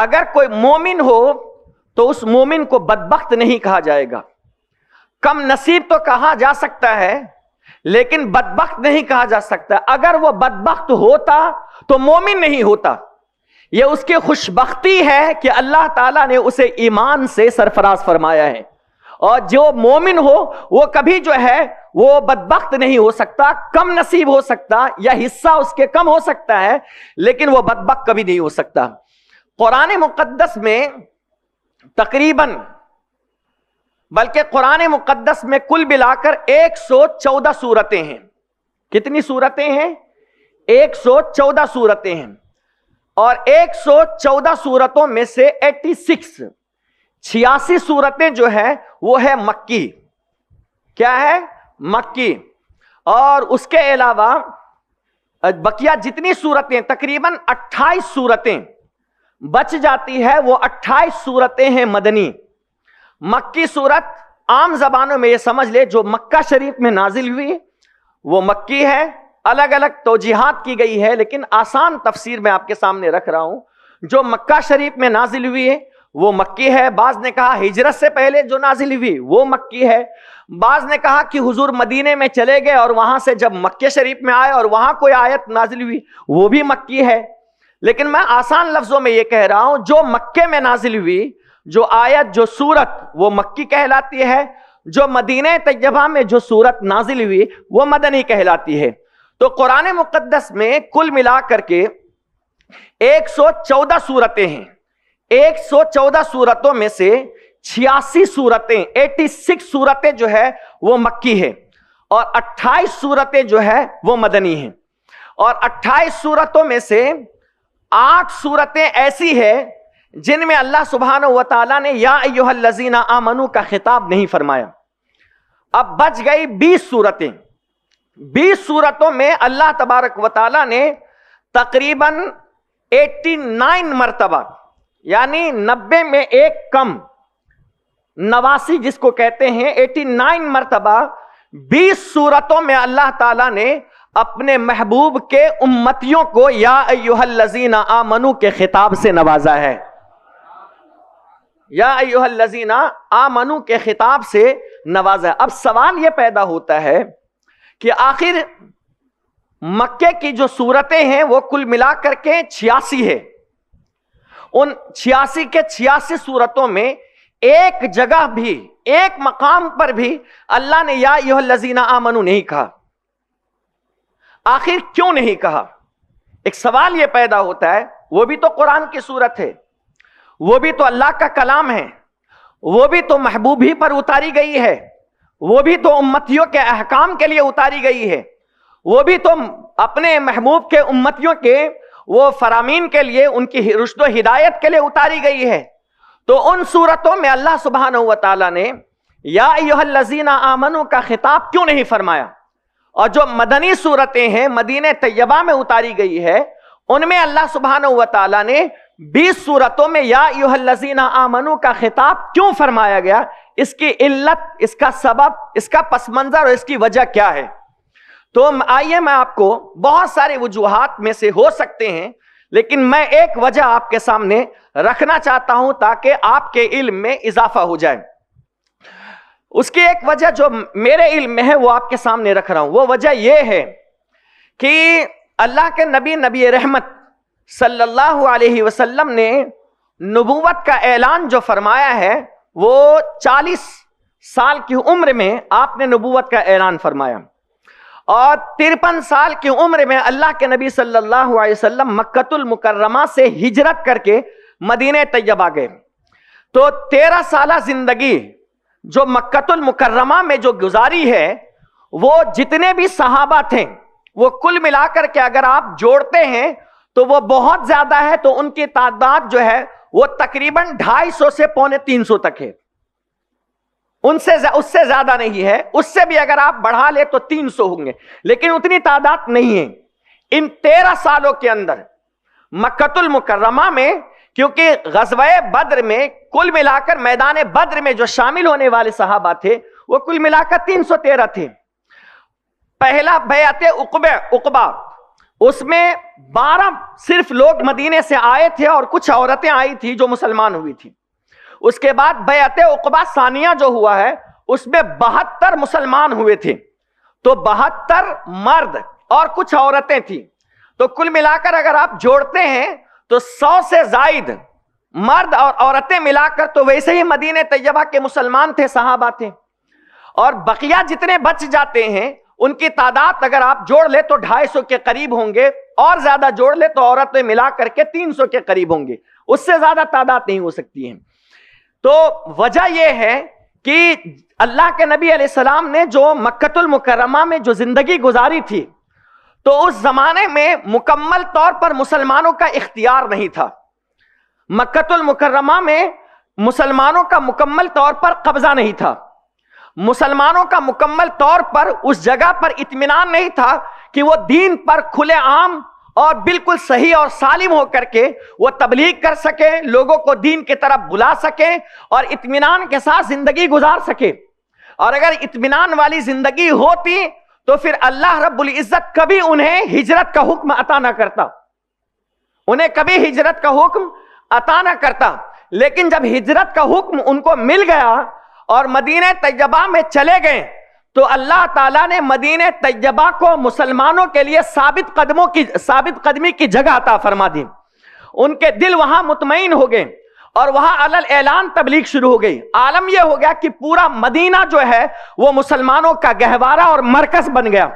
اگر کوئی مومن ہو تو اس مومن کو بدبخت نہیں کہا جائے گا. کم نصیب تو کہا جا سکتا ہے لیکن بدبخت نہیں کہا جا سکتا. اگر وہ بدبخت ہوتا تو مومن نہیں ہوتا. یہ اس کی خوش بختی ہے کہ اللہ تعالیٰ نے اسے ایمان سے سرفراز فرمایا ہے. اور جو مومن ہو وہ کبھی جو ہے وہ بدبخت نہیں ہو سکتا. کم نصیب ہو سکتا یا حصہ اس کے کم ہو سکتا ہے لیکن وہ بدبخت کبھی نہیں ہو سکتا. قرآن مقدس میں تقریباً بلکہ قرآن مقدس میں کل ملا کر 114 سورتیں ہیں. کتنی سورتیں ہیں؟ 114 سورتیں ہیں. اور 114 سورتوں میں سے 86 سورتیں جو ہے وہ ہے مکی. کیا ہے؟ مکی. اور اس کے علاوہ بقیہ جتنی سورتیں تقریباً 28 سورتیں بچ جاتی ہے وہ 28 سورتیں ہیں مدنی. مکی صورت عام زبانوں میں یہ سمجھ لے جو مکہ شریف میں نازل ہوئی وہ مکی ہے. الگ الگ توجیحات کی گئی ہے لیکن آسان تفسیر میں آپ کے سامنے رکھ رہا ہوں. جو مکہ شریف میں نازل ہوئی ہے وہ مکی ہے. بعض نے کہا ہجرت سے پہلے جو نازل ہوئی وہ مکی ہے. بعض نے کہا کہ حضور مدینے میں چلے گئے اور وہاں سے جب مکہ شریف میں آئے اور وہاں کوئی آیت نازل ہوئی وہ بھی مکی ہے. لیکن میں آسان لفظوں میں یہ کہہ رہا ہوں جو مکے میں نازل ہوئی جو آیت جو سورت وہ مکی کہلاتی ہے. جو مدینہ طیبہ میں جو سورت نازل ہوئی وہ مدنی کہلاتی ہے. تو قرآن مقدس میں کل ملا کر کے 114 سورتیں ہیں. 114 سورتوں میں سے 86 سورتیں 86 سورتیں جو ہے وہ مکی ہے اور 28 سورتیں جو ہے وہ مدنی ہیں. اور 28 سورتوں میں سے 8 سورتیں ایسی ہیں جن میں اللہ سبحانہ و تعالیٰ نے یا ایھا الذین آمنوا کا خطاب نہیں فرمایا. اب بچ گئی 20 سورتیں. 20 سورتوں میں اللہ تبارک و تعالیٰ نے تقریباً 89 مرتبہ یعنی 90 میں ایک کم 89 جس کو کہتے ہیں 89 مرتبہ 20 سورتوں میں اللہ تعالیٰ نے اپنے محبوب کے امتیوں کو یا ایھا الذین آمنوا کے خطاب سے نوازا ہے. یا ایھا الذین آمنوا کے خطاب سے نوازا. اب سوال یہ پیدا ہوتا ہے کہ آخر مکے کی جو سورتیں ہیں وہ کل ملا کر کے 86 ہے. ان 86 کے 86 سورتوں میں ایک جگہ بھی ایک مقام پر بھی اللہ نے یا ایھا الذین آمنوا نہیں کہا. آخر کیوں نہیں کہا؟ ایک سوال یہ پیدا ہوتا ہے. وہ بھی تو قرآن کی سورت ہے, وہ بھی تو اللہ کا کلام ہے, وہ بھی تو محبوب ہی پر اتاری گئی ہے, وہ بھی تو امتیوں کے احکام کے لیے اتاری گئی ہے, وہ بھی تو اپنے محبوب کے امتیوں کے وہ فرامین کے لیے ان کی رشد و ہدایت کے لیے اتاری گئی ہے. تو ان صورتوں میں اللہ سبحانہ و تعالیٰ نے یا ایھا الذین آمنوا کا خطاب کیوں نہیں فرمایا؟ اور جو مدنی صورتیں ہیں مدینہ طیبہ میں اتاری گئی ہے ان میں اللہ سبحانہ و تعالیٰ نے 20 صورتوں میں یا ایھا الذین آمنوا کا خطاب کیوں فرمایا گیا؟ اس کی علت, اس کا سبب, اس کا پس منظر اور اس کی وجہ کیا ہے؟ تو آئیے میں آپ کو بہت سارے وجوہات میں سے ہو سکتے ہیں لیکن میں ایک وجہ آپ کے سامنے رکھنا چاہتا ہوں تاکہ آپ کے علم میں اضافہ ہو جائے. اس کی ایک وجہ جو میرے علم میں ہے وہ آپ کے سامنے رکھ رہا ہوں. وہ وجہ یہ ہے کہ اللہ کے نبی رحمت صلی اللہ علیہ وسلم نے نبوت کا اعلان جو فرمایا ہے وہ 40 سال کی عمر میں آپ نے نبوت کا اعلان فرمایا اور 53 سال کی عمر میں اللہ کے نبی صلی اللہ علیہ وسلم مکۃ المکرمہ سے ہجرت کر کے مدینہ طیبہ گئے. تو 13 سالہ زندگی جو مکۃ المکرمہ میں جو گزاری ہے وہ جتنے بھی صحابہ تھے وہ کل ملا کر کے اگر آپ جوڑتے ہیں تو وہ بہت زیادہ ہے. تو ان کی تعداد جو ہے وہ تقریباً 250 سے 350 تک ہے. اس سے زیادہ نہیں ہے. اس سے بھی اگر آپ بڑھا لے تو 300 ہوں گے لیکن اتنی تعداد نہیں ہے. ان 13 سالوں کے اندر مکۃ المکرمہ میں کیونکہ غزوہ بدر میں کل ملا کر میدان بدر میں جو شامل ہونے والے صحابہ تھے وہ کل ملا کر 313 تھے. پہلا بیعت عقبہ اس میں 12 صرف لوگ مدینے سے آئے تھے اور کچھ عورتیں آئی تھی جو مسلمان ہوئی تھی. اس کے بعد بیعت عقبہ ثانیہ جو ہوا ہے اس میں 72 مسلمان ہوئے تھے. تو 72 مرد اور کچھ عورتیں تھیں. تو کل ملا کر اگر آپ جوڑتے ہیں تو 100 سے زائد مرد اور عورتیں ملا کر تو ویسے ہی مدینہ طیبہ کے مسلمان تھے، صحابہ تھے. اور بقیہ جتنے بچ جاتے ہیں ان کی تعداد اگر آپ جوڑ لے تو 250 کے قریب ہوں گے، اور زیادہ جوڑ لے تو عورتیں ملا کر کے 300 کے قریب ہوں گے. اس سے زیادہ تعداد نہیں ہو سکتی ہے. تو وجہ یہ ہے کہ اللہ کے نبی علیہ السلام نے جو مکۃ المکرمہ میں جو زندگی گزاری تھی تو اس زمانے میں مکمل طور پر مسلمانوں کا اختیار نہیں تھا. مکۃ المکرمہ میں مسلمانوں کا مکمل طور پر قبضہ نہیں تھا. مسلمانوں کا مکمل طور پر اس جگہ پر اطمینان نہیں تھا کہ وہ دین پر کھلے عام اور بالکل صحیح اور سالم ہو کر کے وہ تبلیغ کر سکے، لوگوں کو دین کی طرف بلا سکے اور اطمینان کے ساتھ زندگی گزار سکے. اور اگر اطمینان والی زندگی ہوتی تو پھر اللہ رب العزت کبھی انہیں ہجرت کا حکم عطا نہ کرتا، انہیں کبھی ہجرت کا حکم عطا نہ کرتا. لیکن جب ہجرت کا حکم ان کو مل گیا اور مدینہ طیبہ میں چلے گئے تو اللہ تعالیٰ نے مدینہ طیبہ کو مسلمانوں کے لیے ثابت قدمی کی جگہ عطا فرما دی. ان کے دل وہاں مطمئن ہو گئے اور وہاں علل اعلان تبلیغ شروع ہو گئی. عالم یہ ہو گیا کہ پورا مدینہ جو ہے وہ مسلمانوں کا گہوارہ اور مرکز بن گیا.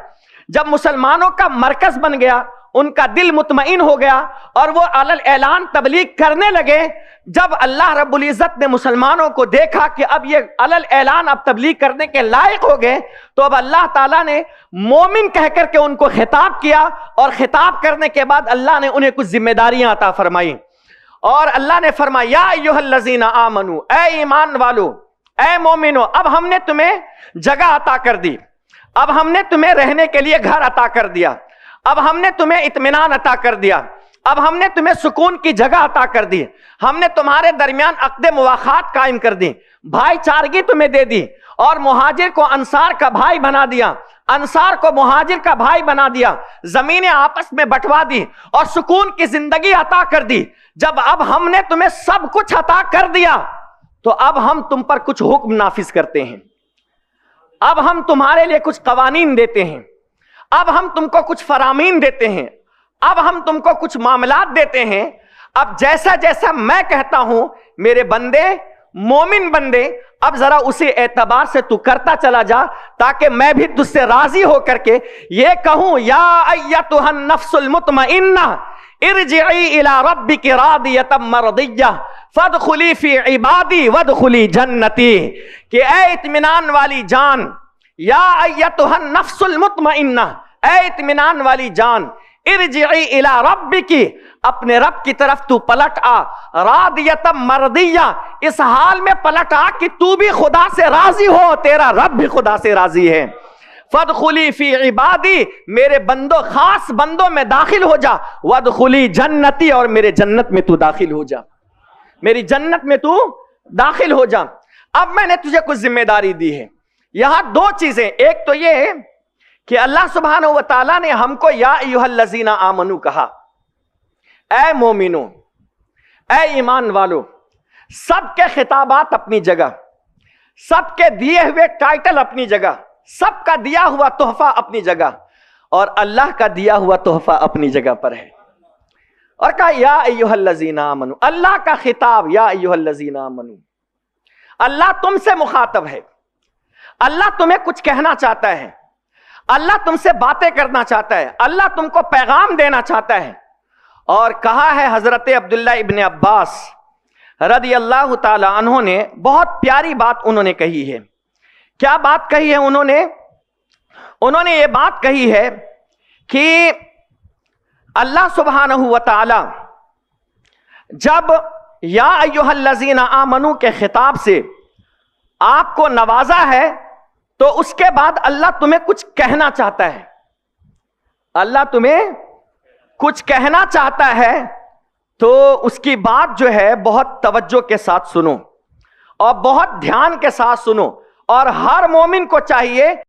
جب مسلمانوں کا مرکز بن گیا ان کا دل مطمئن ہو گیا اور وہ علل اعلان تبلیغ کرنے لگے. جب اللہ رب العزت نے مسلمانوں کو دیکھا کہ اب یہ علل اعلان اب تبلیغ کرنے کے لائق ہو گئے تو اب اللہ تعالیٰ نے مومن کہہ کر کے ان کو خطاب کیا، اور خطاب کرنے کے بعد اللہ نے انہیں کچھ ذمہ داریاں عطا فرمائیں. اور اللہ نے فرمایا یا ایھا الذین آمنو، اے ایمان والو، اے مومنو، اب ہم نے تمہیں جگہ عطا کر دی، اب ہم نے تمہیں رہنے کے لیے گھر عطا کر دیا، اب ہم نے تمہیں اطمینان عطا کر دیا، اب ہم نے تمہیں سکون کی جگہ عطا کر دی، ہم نے تمہارے درمیان عقد مواخات قائم کر دی، بھائی چارگی تمہیں دے دی، اور مہاجر کو انصار کا بھائی بنا دیا، انصار کو مہاجر کا بھائی بنا دیا، زمینیں آپس میں بٹوا دی اور سکون کی زندگی عطا کر دی. جب اب ہم نے تمہیں سب کچھ عطا کر دیا تو اب ہم تم پر کچھ حکم نافذ کرتے ہیں، اب ہم تمہارے لیے کچھ قوانین دیتے ہیں، اب ہم تم کو کچھ فرامین دیتے ہیں، اب ہم تم کو کچھ معاملات دیتے ہیں. اب جیسا جیسا میں کہتا ہوں میرے بندے، مومن بندے، اب ذرا اسی اعتبار سے تو کرتا چلا جا تاکہ میں بھی تجھ سے راضی ہو کر کے یہ کہوں یا ایتھا النفس المطمئنہ ارجعی الی ربک راضیۃ مرضیہ فادخلی فی عبادی وادخلی جنتی، کہ اے اطمینان والی جان، یا ایتھا النفس المطمئنہ، اے اطمینان والی جان، ارجعی الی ربک، اپنے رب کی طرف تو پلٹ آ، راضیۃ مرضیہ، اس حال میں پلٹ آ کہ تو بھی خدا سے راضی ہو، تیرا رب بھی خدا سے راضی ہے. فادخلی فی عبادی، میرے بندوں، خاص بندوں میں داخل ہو جا، وادخلی جنتی، اور میرے جنت میں تو داخل ہو جا، میری جنت میں تو داخل ہو جا. اب میں نے تجھے کچھ ذمہ داری دی ہے. یہاں دو چیزیں، ایک تو یہ کہ اللہ سبحانہ و تعالیٰ نے ہم کو یا ایھا الذین آمنو کہا، اے مومنو، اے ایمان والو. سب کے خطابات اپنی جگہ، سب کے دیے ہوئے ٹائٹل اپنی جگہ، سب کا دیا ہوا تحفہ اپنی جگہ، اور اللہ کا دیا ہوا تحفہ اپنی جگہ پر ہے. اور کہا یا ایھا الذین آمنو، اللہ کا خطاب یا ایھا الذین آمنو. اللہ تم سے مخاطب ہے، اللہ تمہیں کچھ کہنا چاہتا ہے، اللہ تم سے باتیں کرنا چاہتا ہے، اللہ تم کو پیغام دینا چاہتا ہے. اور کہا ہے حضرت عبداللہ ابن عباس رضی اللہ تعالی عنہ نے، بہت پیاری بات انہوں نے کہی ہے. کیا بات کہی ہے انہوں نے یہ بات کہی ہے کہ اللہ سبحانہ و تعالی جب یا ایھا الذین آمنو کے خطاب سے آپ کو نوازا ہے تو اس کے بعد اللہ تمہیں کچھ کہنا چاہتا ہے، اللہ تمہیں کچھ کہنا چاہتا ہے. تو اس کی بات جو ہے بہت توجہ کے ساتھ سنو اور بہت دھیان کے ساتھ سنو، اور ہر مومن کو چاہیے